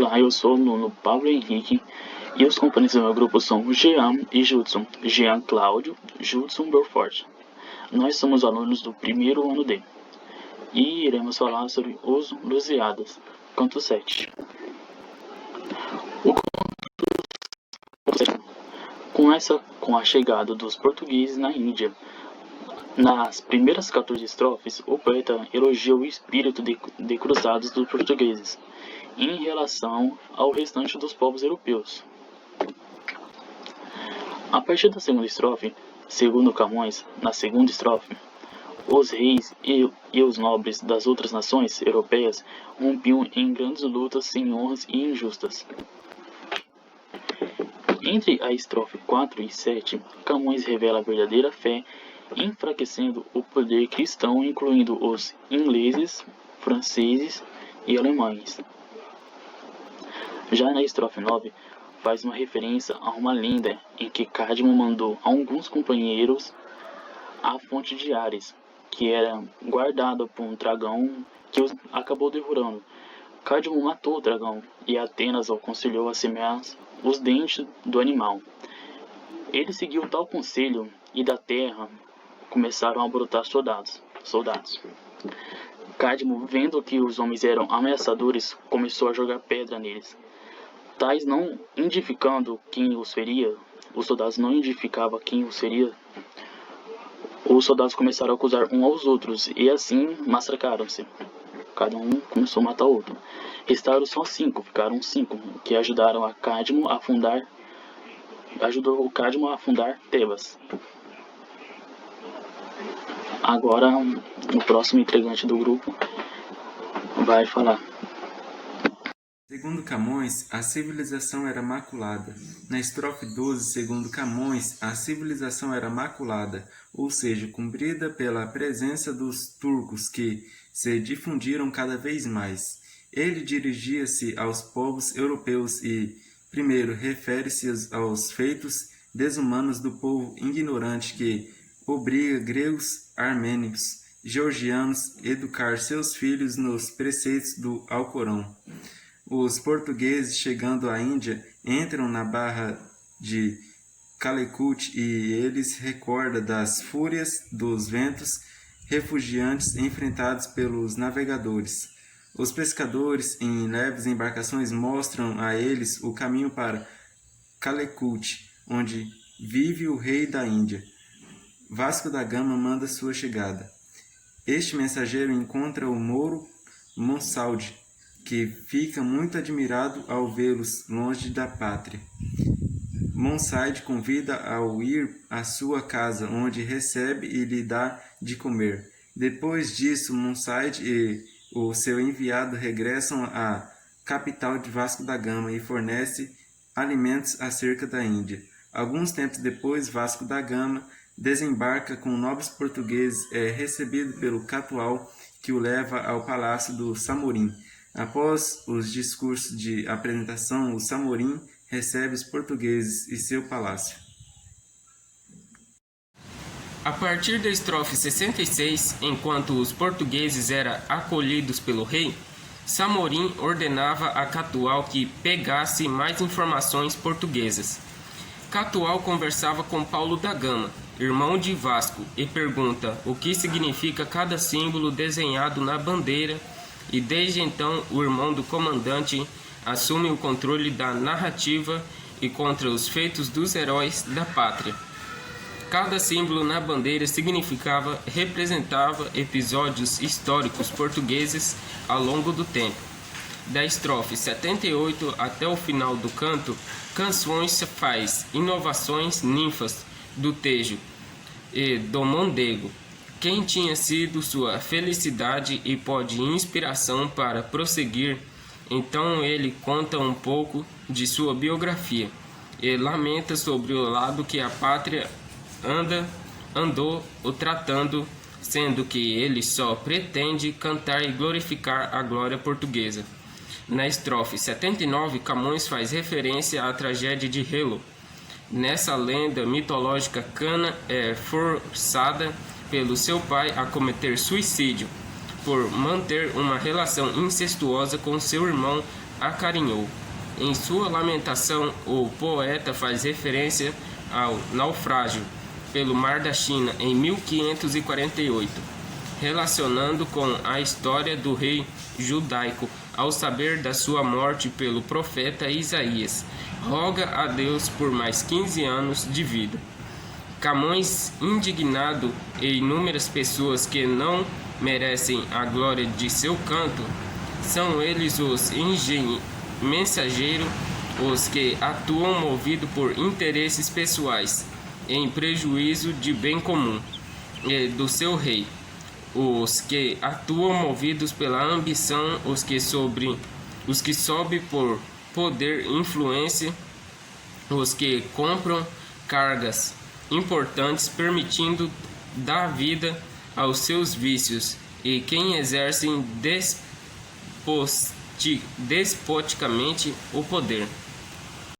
Olá, eu sou o Nuno Pablo Henrique e os componentes do meu grupo são Jean e Judson. Jean Cláudio, Judson Belfort. Nós somos alunos do primeiro ano D e iremos falar sobre os Lusíadas, canto 7. O canto 7 começa com a chegada dos portugueses na Índia. Nas primeiras 14 estrofes, o poeta elogia o espírito de cruzados dos portugueses em relação ao restante dos povos europeus. A partir da segunda estrofe, segundo Camões, na segunda estrofe, os reis e os nobres das outras nações europeias rompiam em grandes lutas sem honras e injustas. Entre a estrofe 4 e 7, Camões revela a verdadeira fé, enfraquecendo o poder cristão, incluindo os ingleses, franceses e alemães. Já na estrofe 9, faz uma referência a uma lenda em que Cadmo mandou alguns companheiros à fonte de Ares, que era guardada por um dragão que os acabou devorando. Cadmo matou o dragão e Atenas o aconselhou a semear os dentes do animal. Ele seguiu tal conselho e da terra começaram a brotar soldados. Cadmo, vendo que os homens eram ameaçadores, começou a jogar pedra neles. Tais não identificando quem os feria, os soldados não identificavam quem os feria, os soldados começaram a acusar uns aos outros e assim massacraram-se. Cada um começou a matar o outro. Restaram só 5, ficaram 5, que ajudaram o Cadmo a fundar Tebas. Agora, o próximo integrante do grupo vai falar. Segundo Camões, a civilização era maculada. Na estrofe 12, segundo Camões, a civilização era maculada, ou seja, cobrida pela presença dos turcos que se difundiram cada vez mais. Ele dirigia-se aos povos europeus e, primeiro, refere-se aos feitos desumanos do povo ignorante que obriga gregos, armênios, georgianos a educar seus filhos nos preceitos do Alcorão. Os portugueses, chegando à Índia, entram na barra de Calicut e eles recordam das fúrias dos ventos refugiantes enfrentados pelos navegadores. Os pescadores em leves embarcações mostram a eles o caminho para Calicut, onde vive o rei da Índia. Vasco da Gama manda sua chegada. Este mensageiro encontra o Mouro Monsalde, que fica muito admirado ao vê-los longe da pátria. Monsalde convida ao ir à sua casa, onde recebe e lhe dá de comer. Depois disso, Monsalde e o seu enviado regressam à capital de Vasco da Gama e fornecem alimentos acerca da Índia. Alguns tempos depois, Vasco da Gama desembarca com nobres portugueses, é recebido pelo Catual, que o leva ao palácio do Samorim. Após os discursos de apresentação, o Samorim recebe os portugueses e seu palácio. A partir da estrofe 66, enquanto os portugueses eram acolhidos pelo rei, Samorim ordenava a Catual que pegasse mais informações portuguesas. Catual conversava com Paulo da Gama, irmão de Vasco, e pergunta o que significa cada símbolo desenhado na bandeira, e desde então o irmão do comandante assume o controle da narrativa e contra os feitos dos heróis da pátria. Cada símbolo na bandeira representava episódios históricos portugueses ao longo do tempo. Da estrofe 78 até o final do canto, Canções faz inovações ninfas do Tejo e do Mondego, quem tinha sido sua felicidade e pode inspiração para prosseguir. Então ele conta um pouco de sua biografia e lamenta sobre o lado que a pátria andou o tratando, sendo que ele só pretende cantar e glorificar a glória portuguesa. Na estrofe 79, Camões faz referência à tragédia de Helo. Nessa lenda mitológica, Cana é forçada pelo seu pai a cometer suicídio por manter uma relação incestuosa com seu irmão acarinhou. Em sua lamentação, o poeta faz referência ao naufrágio pelo Mar da China em 1548, relacionando com a história do rei judaico ao saber da sua morte pelo profeta Isaías. Roga a Deus por mais 15 anos de vida. Camões, indignado e inúmeras pessoas que não merecem a glória de seu canto, são eles os mensageiros, os que atuam movidos por interesses pessoais, em prejuízo de bem comum e do seu rei. Os que atuam movidos pela ambição, os que sobem por poder e influência, os que compram cargas importantes, permitindo dar vida aos seus vícios, e quem exercem despoticamente o poder.